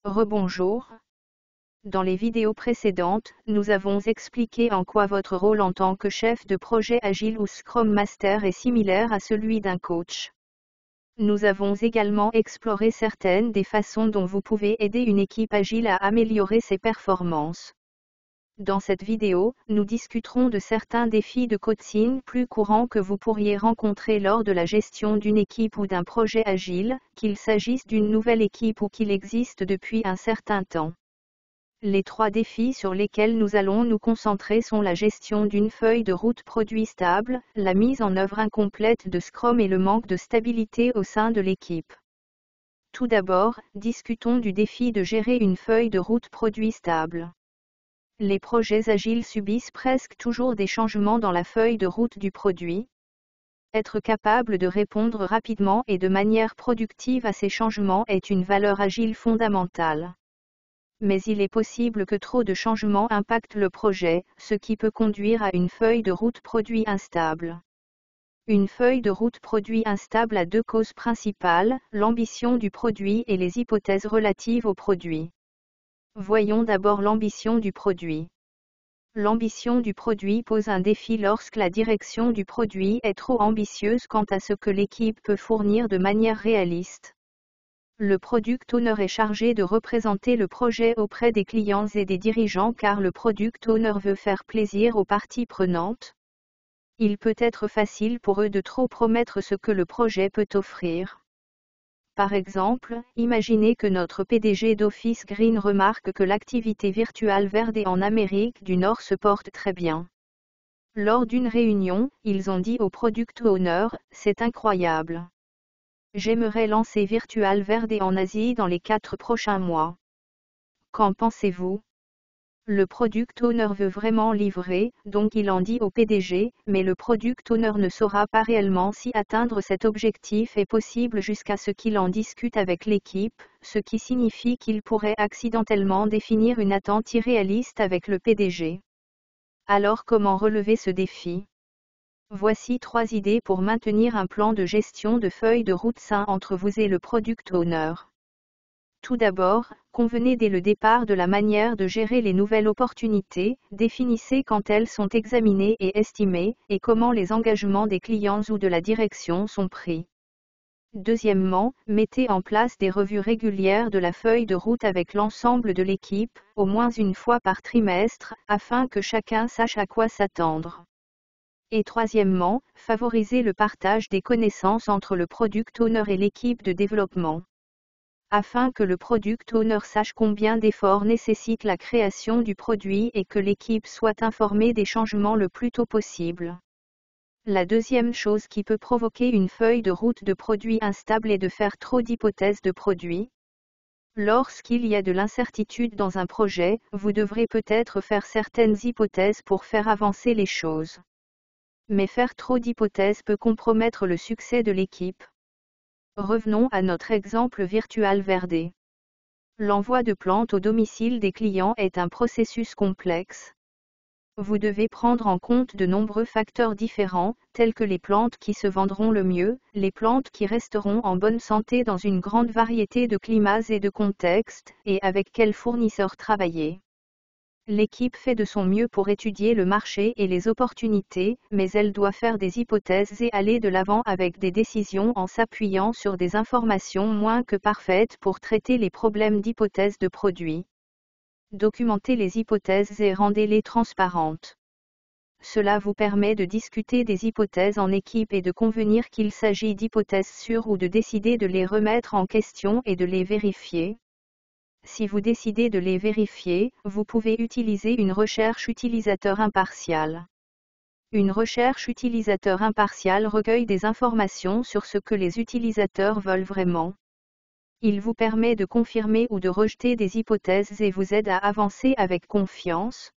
Rebonjour. Dans les vidéos précédentes, nous avons expliqué en quoi votre rôle en tant que chef de projet agile ou Scrum Master est similaire à celui d'un coach. Nous avons également exploré certaines des façons dont vous pouvez aider une équipe agile à améliorer ses performances. Dans cette vidéo, nous discuterons de certains défis de coaching plus courants que vous pourriez rencontrer lors de la gestion d'une équipe ou d'un projet agile, qu'il s'agisse d'une nouvelle équipe ou qu'il existe depuis un certain temps. Les 3 défis sur lesquels nous allons nous concentrer sont la gestion d'une feuille de route produit stable, la mise en œuvre incomplète de Scrum et le manque de stabilité au sein de l'équipe. Tout d'abord, discutons du défi de gérer une feuille de route produit stable. Les projets agiles subissent presque toujours des changements dans la feuille de route du produit. Être capable de répondre rapidement et de manière productive à ces changements est une valeur agile fondamentale. Mais il est possible que trop de changements impactent le projet, ce qui peut conduire à une feuille de route produit instable. Une feuille de route produit instable a 2 causes principales, l'ambition du produit et les hypothèses relatives au produit. Voyons d'abord l'ambition du produit. L'ambition du produit pose un défi lorsque la direction du produit est trop ambitieuse quant à ce que l'équipe peut fournir de manière réaliste. Le product owner est chargé de représenter le projet auprès des clients et des dirigeants car le product owner veut faire plaisir aux parties prenantes. Il peut être facile pour eux de trop promettre ce que le projet peut offrir. Par exemple, imaginez que notre PDG d'Office Green remarque que l'activité virtuelle Verde en Amérique du Nord se porte très bien. Lors d'une réunion, ils ont dit au product owner, c'est incroyable. J'aimerais lancer Virtual Verde en Asie dans les 4 prochains mois. Qu'en pensez-vous? Le product owner veut vraiment livrer, donc il en dit au PDG, mais le product owner ne saura pas réellement si atteindre cet objectif est possible jusqu'à ce qu'il en discute avec l'équipe, ce qui signifie qu'il pourrait accidentellement définir une attente irréaliste avec le PDG. Alors comment relever ce défi? Voici 3 idées pour maintenir un plan de gestion de feuille de route sain entre vous et le product owner. Tout d'abord, convenez dès le départ de la manière de gérer les nouvelles opportunités, définissez quand elles sont examinées et estimées, et comment les engagements des clients ou de la direction sont pris. Deuxièmement, mettez en place des revues régulières de la feuille de route avec l'ensemble de l'équipe, au moins une fois par trimestre, afin que chacun sache à quoi s'attendre. Et troisièmement, favorisez le partage des connaissances entre le product owner et l'équipe de développement. Afin que le product owner sache combien d'efforts nécessite la création du produit et que l'équipe soit informée des changements le plus tôt possible. La deuxième chose qui peut provoquer une feuille de route de produit instable est de faire trop d'hypothèses de produit. Lorsqu'il y a de l'incertitude dans un projet, vous devrez peut-être faire certaines hypothèses pour faire avancer les choses. Mais faire trop d'hypothèses peut compromettre le succès de l'équipe. Revenons à notre exemple Virtual Verde. L'envoi de plantes au domicile des clients est un processus complexe. Vous devez prendre en compte de nombreux facteurs différents, tels que les plantes qui se vendront le mieux, les plantes qui resteront en bonne santé dans une grande variété de climats et de contextes, et avec quels fournisseurs travailler. L'équipe fait de son mieux pour étudier le marché et les opportunités, mais elle doit faire des hypothèses et aller de l'avant avec des décisions en s'appuyant sur des informations moins que parfaites pour traiter les problèmes d'hypothèses de produits. Documentez les hypothèses et rendez-les transparentes. Cela vous permet de discuter des hypothèses en équipe et de convenir qu'il s'agit d'hypothèses sûres ou de décider de les remettre en question et de les vérifier. Si vous décidez de les vérifier, vous pouvez utiliser une recherche utilisateur impartiale. Une recherche utilisateur impartiale recueille des informations sur ce que les utilisateurs veulent vraiment. Il vous permet de confirmer ou de rejeter des hypothèses et vous aide à avancer avec confiance.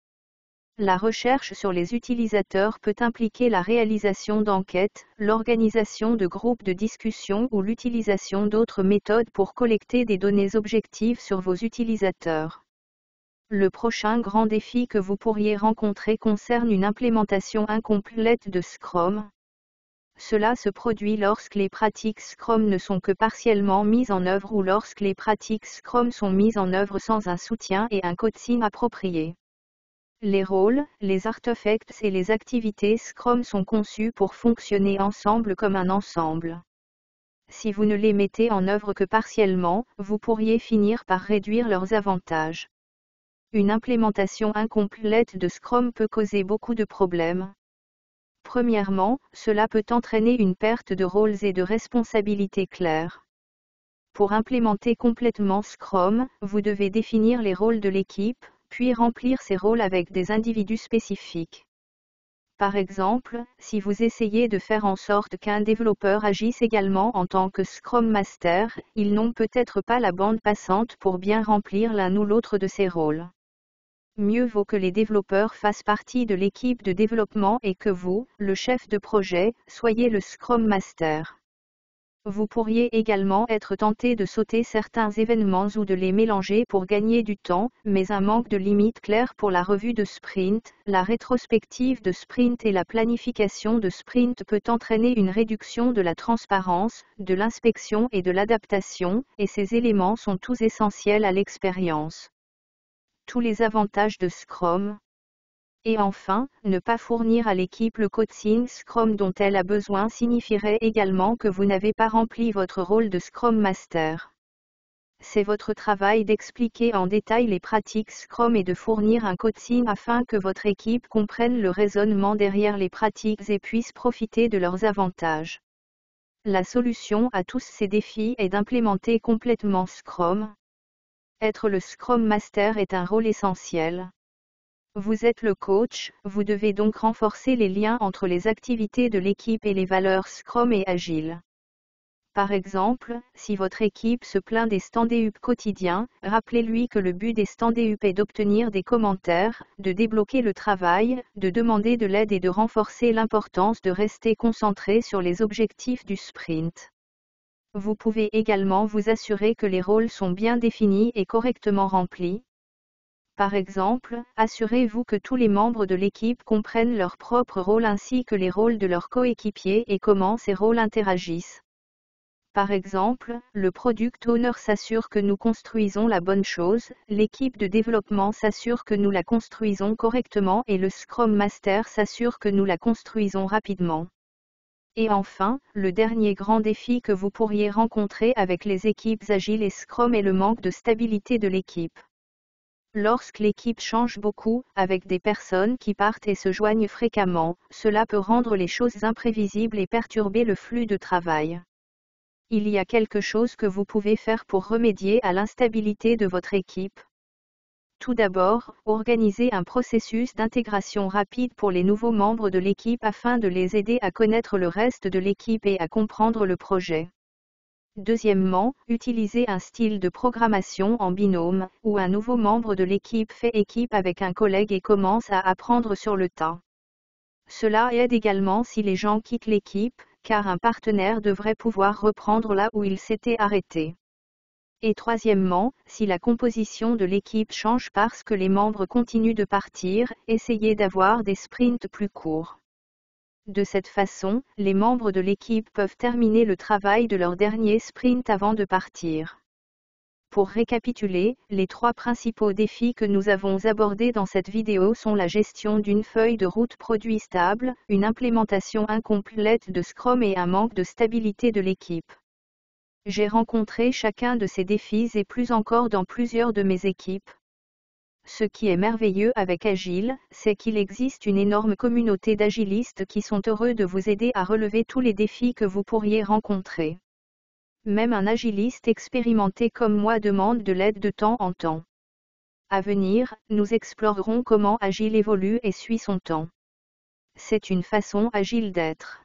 La recherche sur les utilisateurs peut impliquer la réalisation d'enquêtes, l'organisation de groupes de discussion ou l'utilisation d'autres méthodes pour collecter des données objectives sur vos utilisateurs. Le prochain grand défi que vous pourriez rencontrer concerne une implémentation incomplète de Scrum. Cela se produit lorsque les pratiques Scrum ne sont que partiellement mises en œuvre ou lorsque les pratiques Scrum sont mises en œuvre sans un soutien et un coaching approprié. Les rôles, les artefacts et les activités Scrum sont conçus pour fonctionner ensemble comme un ensemble. Si vous ne les mettez en œuvre que partiellement, vous pourriez finir par réduire leurs avantages. Une implémentation incomplète de Scrum peut causer beaucoup de problèmes. Premièrement, cela peut entraîner une perte de rôles et de responsabilités claires. Pour implémenter complètement Scrum, vous devez définir les rôles de l'équipe, puis remplir ces rôles avec des individus spécifiques. Par exemple, si vous essayez de faire en sorte qu'un développeur agisse également en tant que Scrum Master, ils n'ont peut-être pas la bande passante pour bien remplir l'un ou l'autre de ces rôles. Mieux vaut que les développeurs fassent partie de l'équipe de développement et que vous, le chef de projet, soyez le Scrum Master. Vous pourriez également être tenté de sauter certains événements ou de les mélanger pour gagner du temps, mais un manque de limite claire pour la revue de sprint, la rétrospective de sprint et la planification de sprint peut entraîner une réduction de la transparence, de l'inspection et de l'adaptation, et ces éléments sont tous essentiels à l'expérience. Tous les avantages de Scrum. Et enfin, ne pas fournir à l'équipe le coaching Scrum dont elle a besoin signifierait également que vous n'avez pas rempli votre rôle de Scrum Master. C'est votre travail d'expliquer en détail les pratiques Scrum et de fournir un coaching afin que votre équipe comprenne le raisonnement derrière les pratiques et puisse profiter de leurs avantages. La solution à tous ces défis est d'implémenter complètement Scrum. Être le Scrum Master est un rôle essentiel. Vous êtes le coach, vous devez donc renforcer les liens entre les activités de l'équipe et les valeurs Scrum et Agile. Par exemple, si votre équipe se plaint des stand-up quotidiens, rappelez-lui que le but des stand-up est d'obtenir des commentaires, de débloquer le travail, de demander de l'aide et de renforcer l'importance de rester concentré sur les objectifs du sprint. Vous pouvez également vous assurer que les rôles sont bien définis et correctement remplis. Par exemple, assurez-vous que tous les membres de l'équipe comprennent leur propre rôle ainsi que les rôles de leurs coéquipiers et comment ces rôles interagissent. Par exemple, le Product Owner s'assure que nous construisons la bonne chose, l'équipe de développement s'assure que nous la construisons correctement et le Scrum Master s'assure que nous la construisons rapidement. Et enfin, le dernier grand défi que vous pourriez rencontrer avec les équipes agiles et Scrum est le manque de stabilité de l'équipe. Lorsque l'équipe change beaucoup, avec des personnes qui partent et se joignent fréquemment, cela peut rendre les choses imprévisibles et perturber le flux de travail. Il y a quelque chose que vous pouvez faire pour remédier à l'instabilité de votre équipe. Tout d'abord, organisez un processus d'intégration rapide pour les nouveaux membres de l'équipe afin de les aider à connaître le reste de l'équipe et à comprendre le projet. Deuxièmement, utilisez un style de programmation en binôme, où un nouveau membre de l'équipe fait équipe avec un collègue et commence à apprendre sur le tas. Cela aide également si les gens quittent l'équipe, car un partenaire devrait pouvoir reprendre là où il s'était arrêté. Et troisièmement, si la composition de l'équipe change parce que les membres continuent de partir, essayez d'avoir des sprints plus courts. De cette façon, les membres de l'équipe peuvent terminer le travail de leur dernier sprint avant de partir. Pour récapituler, les trois principaux défis que nous avons abordés dans cette vidéo sont la gestion d'une feuille de route produit stable, une implémentation incomplète de Scrum et un manque de stabilité de l'équipe. J'ai rencontré chacun de ces défis et plus encore dans plusieurs de mes équipes. Ce qui est merveilleux avec Agile, c'est qu'il existe une énorme communauté d'agilistes qui sont heureux de vous aider à relever tous les défis que vous pourriez rencontrer. Même un agiliste expérimenté comme moi demande de l'aide de temps en temps. À venir, nous explorerons comment Agile évolue et suit son temps. C'est une façon agile d'être.